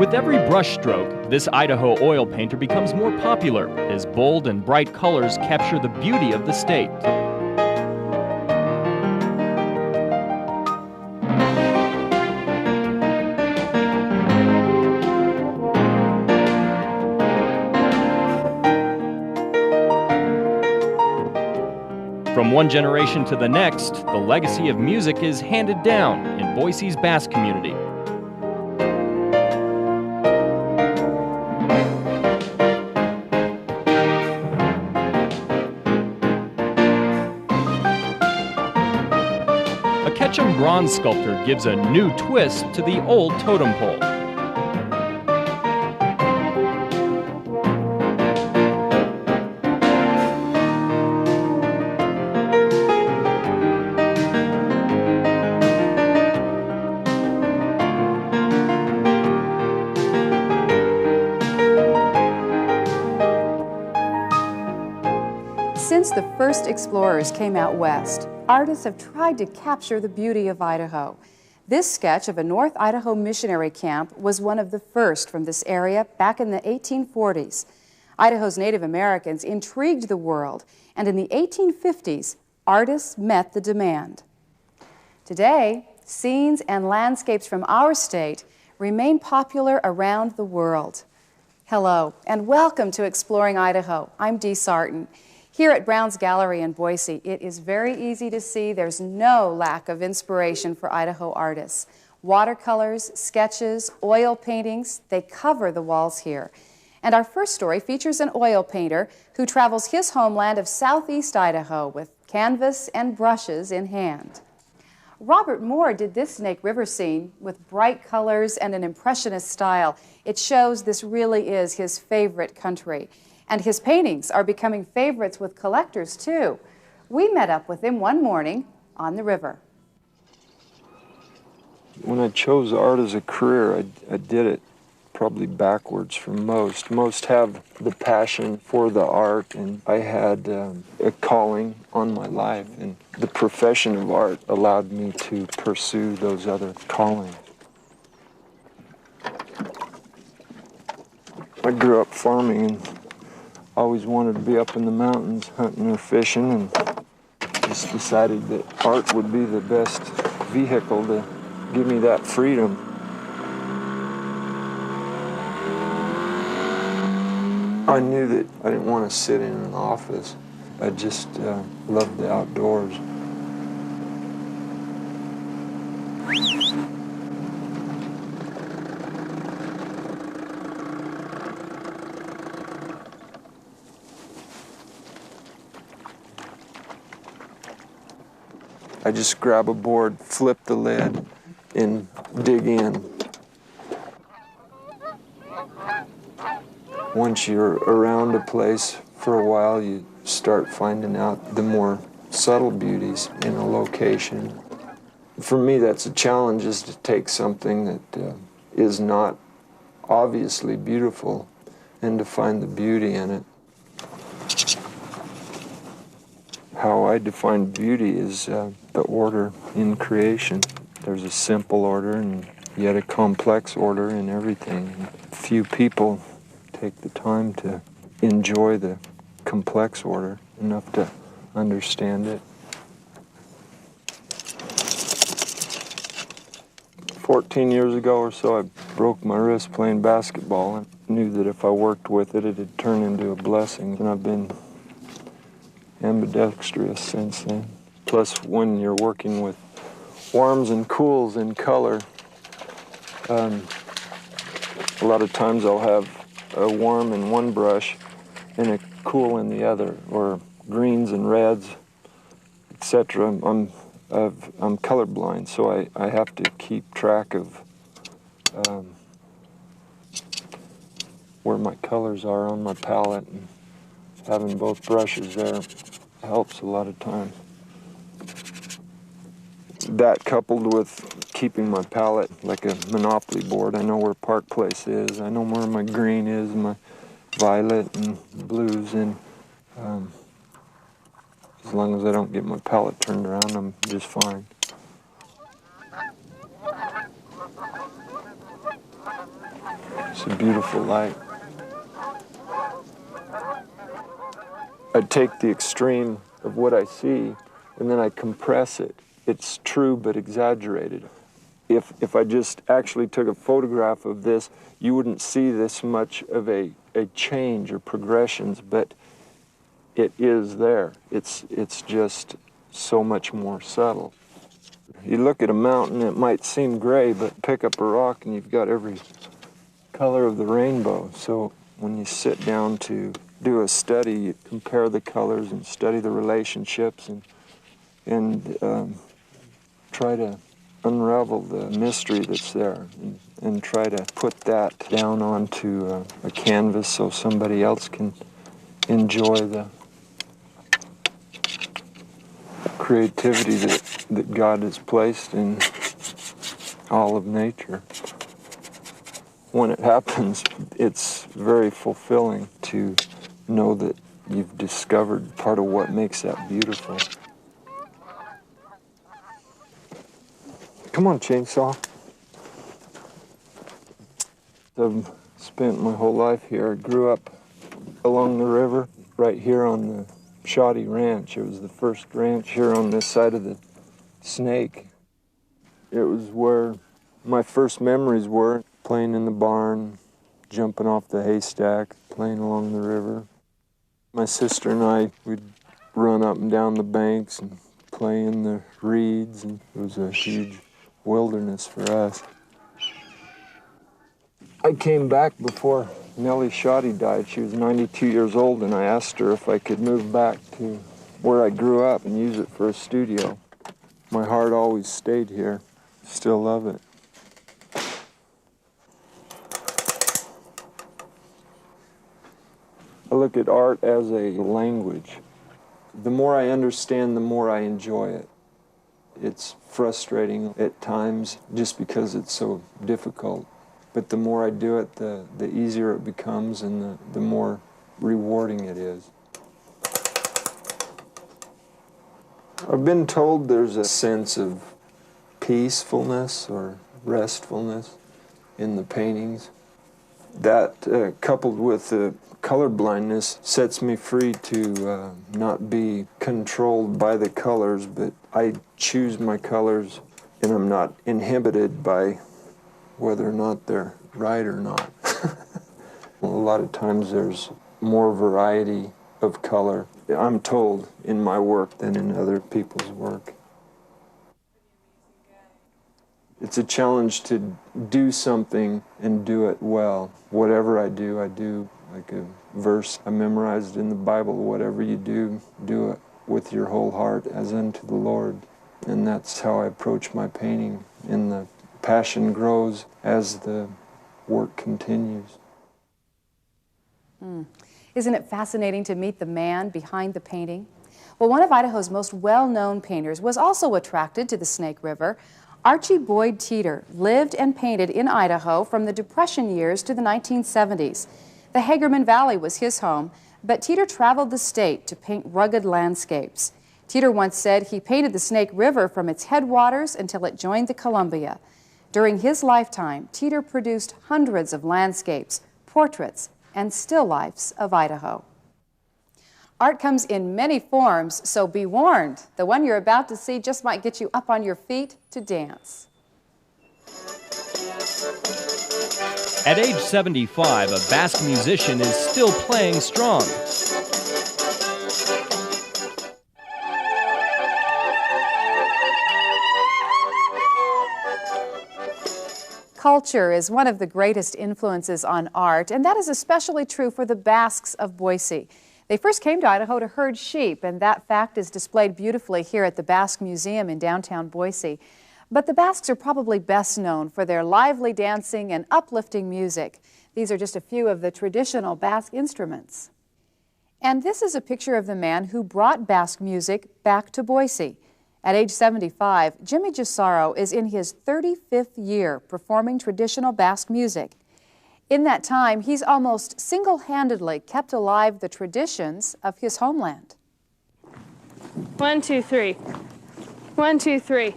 With every brushstroke, this Idaho oil painter becomes more popular. His bold and bright colors capture the beauty of the state. From one generation to the next, the legacy of music is handed down in Boise's Basque community. A Ketchum bronze sculptor gives a new twist to the old totem pole. Since the first explorers came out west, artists have tried to capture the beauty of Idaho. This sketch of a North Idaho missionary camp was one of the first from this area back in the 1840s. Idaho's Native Americans intrigued the world, and in the 1850s, artists met the demand. Today, scenes and landscapes from our state remain popular around the world. Hello, and welcome to Exploring Idaho. I'm Dee Sarton. Here at Brown's Gallery in Boise, it is very easy to see there's no lack of inspiration for Idaho artists. Watercolors, sketches, oil paintings, they cover the walls here. And our first story features an oil painter who travels his homeland of southeast Idaho with canvas and brushes in hand. Robert Moore did this Snake River scene with bright colors and an impressionist style. It shows this really is his favorite country. And his paintings are becoming favorites with collectors, too. We met up with him one morning on the river. When I chose art as a career, I did it probably backwards from most. Most have the passion for the art, and I had a calling on my life, and the profession of art allowed me to pursue those other callings. I grew up farming and always wanted to be up in the mountains hunting or fishing, and just decided that art would be the best vehicle to give me that freedom. I knew that I didn't want to sit in an office. I just loved the outdoors. I just grab a board, flip the lid, and dig in. Once you're around a place for a while, you start finding out the more subtle beauties in a location. For me, that's a challenge, is to take something that is not obviously beautiful and to find the beauty in it. How I define beauty is the order in creation. There's a simple order and yet a complex order in everything. Few people take the time to enjoy the complex order enough to understand it. 14 years ago or so, I broke my wrist playing basketball and knew that if I worked with it, it'd turn into a blessing. And I've been ambidextrous since then. Plus, when you're working with warms and cools in color, a lot of times I'll have a warm in one brush and a cool in the other, or greens and reds, etc. I'm colorblind, so I have to keep track of where my colors are on my palette, and having both brushes there helps a lot of times. That coupled with keeping my palette like a Monopoly board. I know where Park Place is. I know where my green is, my violet and blues, and as long as I don't get my palette turned around, I'm just fine. It's a beautiful light. I take the extreme of what I see and then I compress it. It's true but exaggerated. If I just actually took a photograph of this, you wouldn't see this much of a change or progressions, but it is there. It's just so much more subtle. You look at a mountain, it might seem gray, but pick up a rock and you've got every color of the rainbow. So when you sit down to do a study, you compare the colors and study the relationships and try to unravel the mystery that's there and try to put that down onto a canvas so somebody else can enjoy the creativity that God has placed in all of nature. When it happens, it's very fulfilling to know that you've discovered part of what makes that beautiful. Come on, chainsaw. I've spent my whole life here. I grew up along the river, right here on the Shoddy Ranch. It was the first ranch here on this side of the Snake. It was where my first memories were, playing in the barn, jumping off the haystack, playing along the river. My sister and I, we'd run up and down the banks and play in the reeds, and it was a huge wilderness for us. I came back before Nellie Shoddy died. She was 92 years old, and I asked her if I could move back to where I grew up and use it for a studio. My heart always stayed here. Still love it. I look at art as a language. The more I understand, the more I enjoy it. It's frustrating at times just because it's so difficult. But the more I do it, the easier it becomes and the more rewarding it is. I've been told there's a sense of peacefulness or restfulness in the paintings. That, coupled with the color blindness, sets me free to not be controlled by the colors, but I choose my colors and I'm not inhibited by whether or not they're right or not. A lot of times there's more variety of color, I'm told, in my work than in other people's work. It's a challenge to do something and do it well. Whatever I do like a verse I memorized in the Bible. Whatever you do, do it with your whole heart as unto the Lord. And that's how I approach my painting. And the passion grows as the work continues. Isn't it fascinating to meet the man behind the painting? Well, one of Idaho's most well-known painters was also attracted to the Snake River. Archie Boyd Teeter lived and painted in Idaho from the Depression years to the 1970s. The Hagerman Valley was his home, but Teeter traveled the state to paint rugged landscapes. Teeter once said he painted the Snake River from its headwaters until it joined the Columbia. During his lifetime, Teeter produced hundreds of landscapes, portraits, and still lifes of Idaho. Art comes in many forms, so be warned. The one you're about to see just might get you up on your feet to dance. At age 75, a Basque musician is still playing strong. Culture is one of the greatest influences on art, and that is especially true for the Basques of Boise. They first came to Idaho to herd sheep, and that fact is displayed beautifully here at the Basque Museum in downtown Boise. But the Basques are probably best known for their lively dancing and uplifting music. These are just a few of the traditional Basque instruments. And this is a picture of the man who brought Basque music back to Boise. At age 75, Jimmy Jasauro is in his 35th year performing traditional Basque music. In that time, he's almost single-handedly kept alive the traditions of his homeland. 1, 2, 3. 1, 2, 3.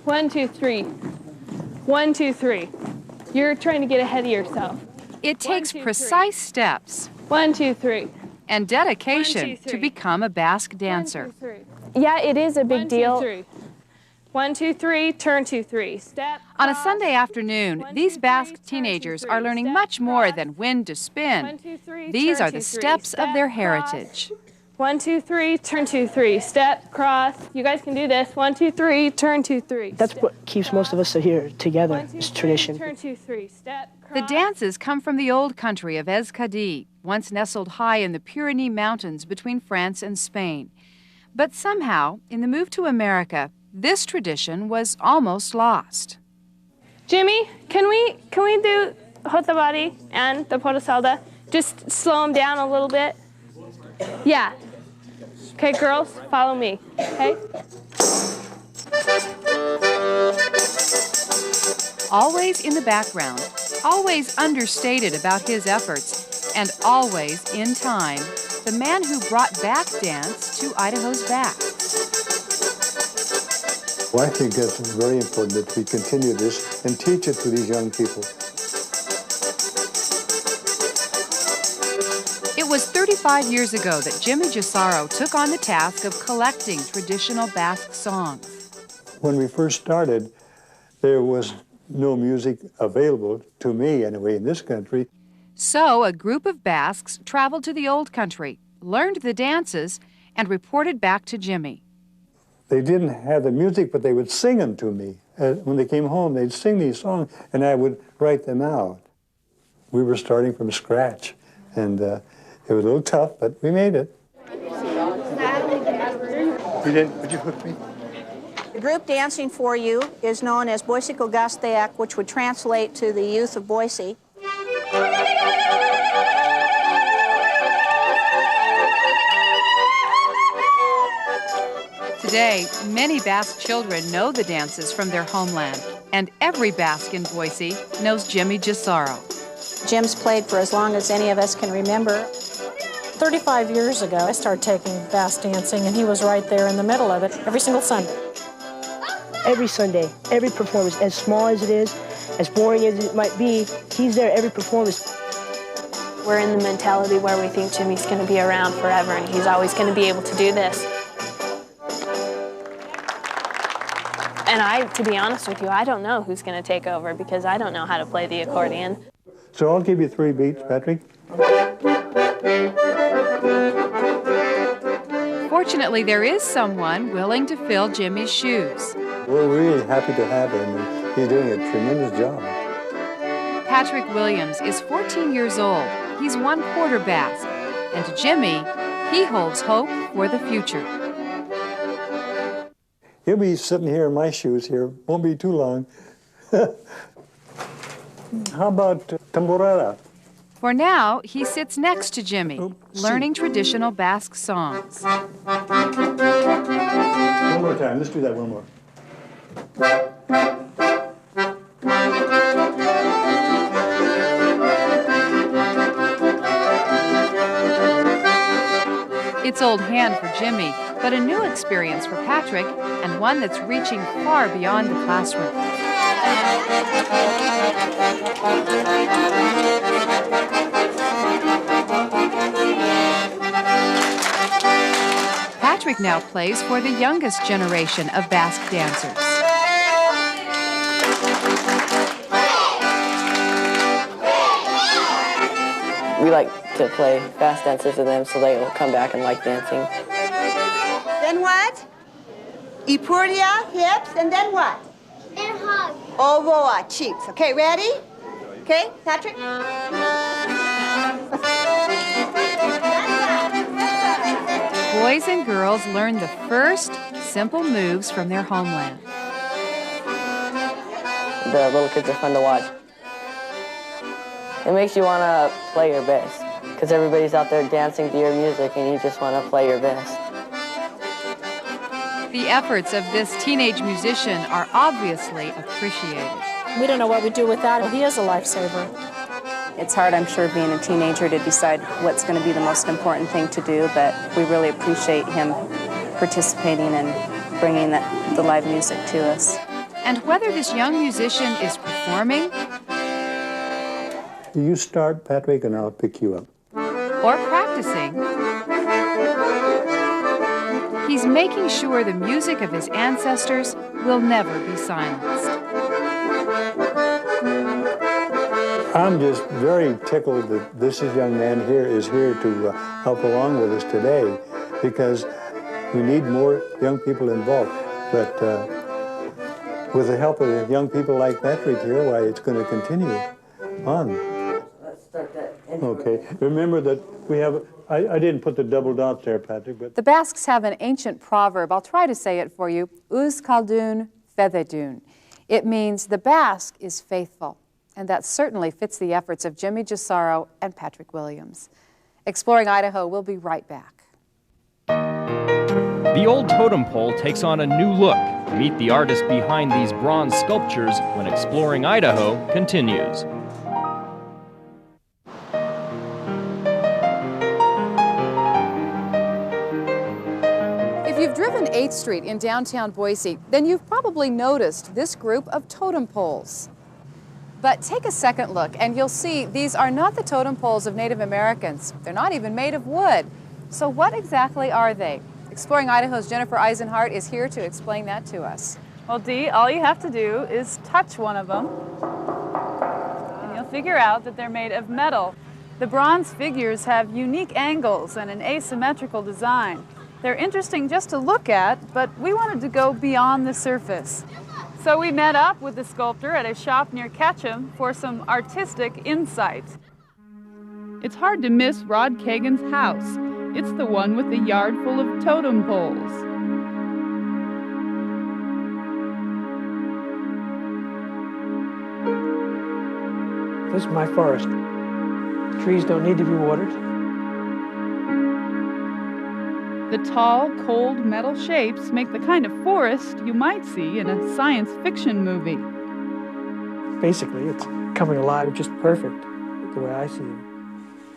1, 2, 3. 1, 2, 3. You're trying to get ahead of yourself. It takes precise steps 1, 2, 3. and dedication 1, 2, 3. to become a Basque dancer. 1, 2, 3. Yeah, it is a big deal. 1, 2, 3, turn 2, 3. Step. On a Sunday afternoon, these Basque teenagers are learning much more than when to spin. 1, 2, 3. These are the steps of their heritage. 1, 2, 3, turn 2, 3. Step, cross. You guys can do this. 1, 2, 3, turn 2, 3. That's what keeps most of us here together, is tradition. Turn 2, 3. Step, cross. The dances come from the old country of Escadie, once nestled high in the Pyrenees Mountains between France and Spain. But somehow, in the move to America, this tradition was almost lost. Jimmy, can we do Hotabari and the Potosalda? Just slow them down a little bit. Yeah. Okay, girls, follow me. Okay? Always in the background, always understated about his efforts, and always in time, the man who brought back dance to Idaho's Basque. Well, I think it's very important that we continue this and teach it to these young people. It was 35 years ago that Jimmy Jasauro took on the task of collecting traditional Basque songs. When we first started, there was no music available, to me anyway, in this country. So a group of Basques traveled to the old country, learned the dances, and reported back to Jimmy. They didn't have the music, but they would sing them to me. When they came home, they'd sing these songs, and I would write them out. We were starting from scratch, and it was a little tough, but we made it. Would you hook me? The group dancing for you is known as Boise Kogasteak, which would translate to the youth of Boise. Today, many Basque children know the dances from their homeland, and every Basque in Boise knows Jimmy Jasauro. Jim's played for as long as any of us can remember. 35 years ago, I started taking Basque dancing, and he was right there in the middle of it every single Sunday. Every Sunday, every performance, as small as it is, as boring as it might be, he's there every performance. We're in the mentality where we think Jimmy's going to be around forever and he's always going to be able to do this. And to be honest with you, I don't know who's going to take over because I don't know how to play the accordion. So I'll give you 3 beats, Patrick. Fortunately, there is someone willing to fill Jimmy's shoes. We're really happy to have him, and he's doing a tremendous job. Patrick Williams is 14 years old. He's 1/4 Basque. And to Jimmy, he holds hope for the future. He'll be sitting here in my shoes here. Won't be too long. How about tamborada? For now, he sits next to Jimmy, learning traditional Basque songs. One more time. Let's do that one more. It's old hand for Jimmy, but a new experience for Patrick, and one that's reaching far beyond the classroom. Patrick now plays for the youngest generation of Basque dancers. We like to play fast dances with them so they will come back and like dancing. Then what? Ipurdia, hips, and then what? And hug. Ovoa, cheeks. Okay, ready? Okay, Patrick? Boys and girls learn the first simple moves from their homeland. The little kids are fun to watch. It makes you want to play your best because everybody's out there dancing to your music and you just want to play your best. The efforts of this teenage musician are obviously appreciated. We don't know what we'd do without him. He is a lifesaver. It's hard, I'm sure, being a teenager to decide what's going to be the most important thing to do, but we really appreciate him participating and bringing the live music to us. And whether this young musician is performing You start, Patrick, and I'll pick you up. Or practicing. He's making sure the music of his ancestors will never be silenced. I'm just very tickled that this young man here is here to help along with us today, because we need more young people involved. But with the help of young people like Patrick here, why, it's going to continue on. Let's start that. Okay. Remember that we have, I didn't put the double dot there, Patrick, but... The Basques have an ancient proverb. I'll try to say it for you. Uz kaldun fededun. It means the Basque is faithful. And that certainly fits the efforts of Jimmy Jasauro and Patrick Williams. Exploring Idaho, we'll be right back. The old totem pole takes on a new look. Meet the artist behind these bronze sculptures when Exploring Idaho continues. If you've driven 8th Street in downtown Boise, then you've probably noticed this group of totem poles. But take a second look and you'll see these are not the totem poles of Native Americans. They're not even made of wood. So what exactly are they? Exploring Idaho's Jennifer Eisenhart is here to explain that to us. Well, Dee, all you have to do is touch one of them and you'll figure out that they're made of metal. The bronze figures have unique angles and an asymmetrical design. They're interesting just to look at, but we wanted to go beyond the surface. So we met up with the sculptor at a shop near Ketchum for some artistic insight. It's hard to miss Rod Kagan's house. It's the one with the yard full of totem poles. This is my forest. Trees don't need to be watered. The tall, cold metal shapes make the kind of forest you might see in a science fiction movie. Basically, it's coming alive just perfect, the way I see it.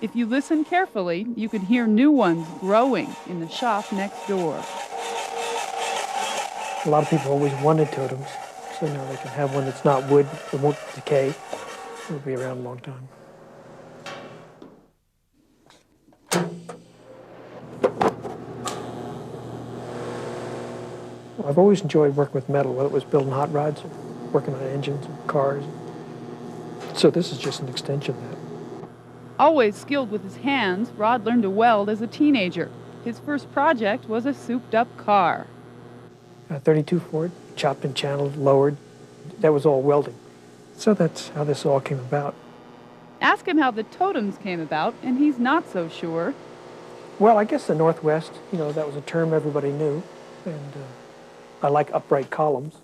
If you listen carefully, you can hear new ones growing in the shop next door. A lot of people always wanted totems, so now they can have one that's not wood, that won't decay. It'll be around a long time. I've always enjoyed working with metal, whether it was building hot rods or working on engines and cars. So this is just an extension of that. Always skilled with his hands, Rod learned to weld as a teenager. His first project was a souped-up car. A 32 Ford, chopped and channeled, lowered. That was all welding. So that's how this all came about. Ask him how the totems came about, and he's not so sure. Well, I guess the Northwest, that was a term everybody knew. And I like upright columns.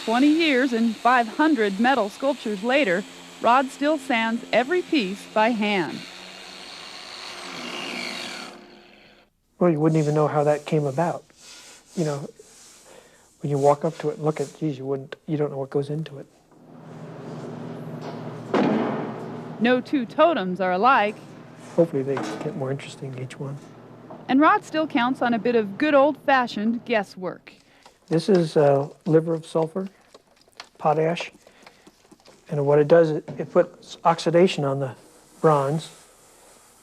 "20 years and 500 metal sculptures later, Rod still sands every piece by hand. Well, you wouldn't even know how that came about. When you walk up to it and look at it, geez, you don't know what goes into it. No two totems are alike. Hopefully they get more interesting, each one. And Rod still counts on a bit of good old-fashioned guesswork. This is liver of sulfur, potash. And what it does, it puts oxidation on the bronze,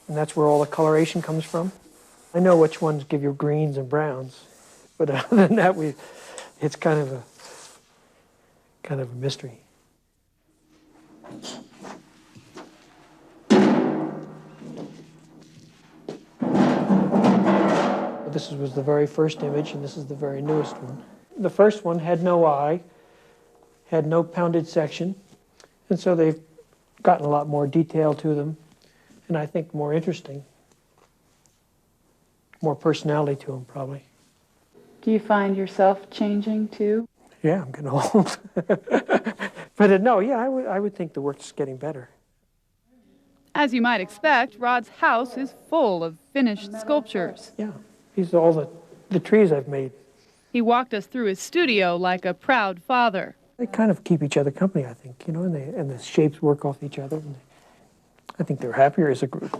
and that's where all the coloration comes from. I know which ones give you greens and browns, but other than that, it's kind of a mystery. This was the very first image, and this is the very newest one. The first one had no eye, had no pounded section, and so they've gotten a lot more detail to them, and I think more interesting, more personality to them, probably. Do you find yourself changing, too? Yeah, I'm getting old. But no, yeah, I would think the work's getting better. As you might expect, Rod's house is full of finished sculptures. Yeah, these are all the trees I've made. He walked us through his studio like a proud father. They kind of keep each other company, I think, and the shapes work off each other. And I think they're happier as a group.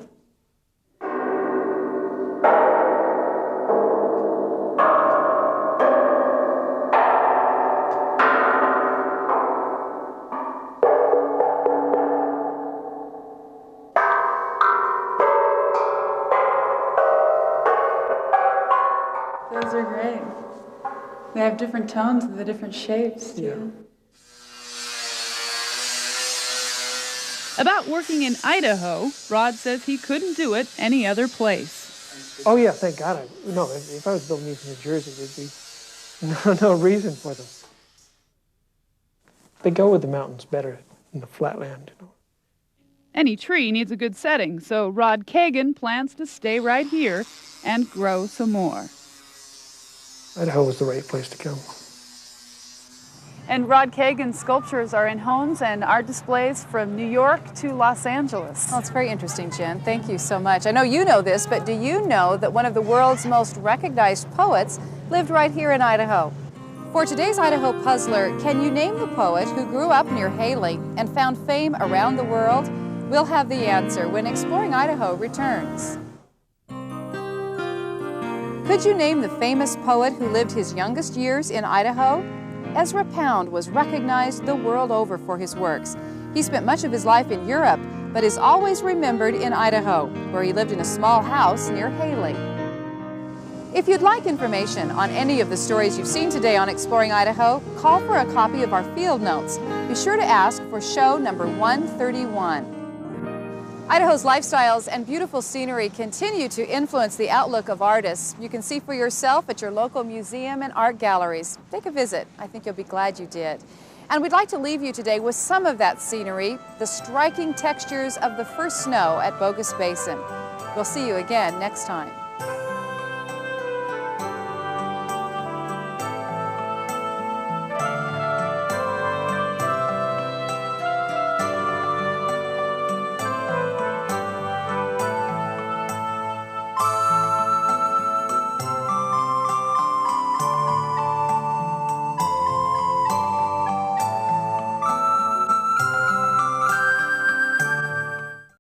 They have different tones and the different shapes, too. About working in Idaho, Rod says he couldn't do it any other place. Oh yeah, thank God. If I was building these in New Jersey, there'd be no reason for them. They go with the mountains better than the flatland. Any tree needs a good setting, so Rod Kagan plans to stay right here and grow some more. Idaho was the right place to come. And Rod Kagan's sculptures are in homes and art displays from New York to Los Angeles. Well, it's very interesting, Jen. Thank you so much. I know you know this, but do you know that one of the world's most recognized poets lived right here in Idaho? For today's Idaho Puzzler, can you name the poet who grew up near Haley and found fame around the world? We'll have the answer when Exploring Idaho returns. Could you name the famous poet who lived his youngest years in Idaho? Ezra Pound was recognized the world over for his works. He spent much of his life in Europe, but is always remembered in Idaho, where he lived in a small house near Haley. If you'd like information on any of the stories you've seen today on Exploring Idaho, call for a copy of our field notes. Be sure to ask for show number 131. Idaho's lifestyles and beautiful scenery continue to influence the outlook of artists. You can see for yourself at your local museum and art galleries. Take a visit. I think you'll be glad you did. And we'd like to leave you today with some of that scenery, the striking textures of the first snow at Bogus Basin. We'll see you again next time.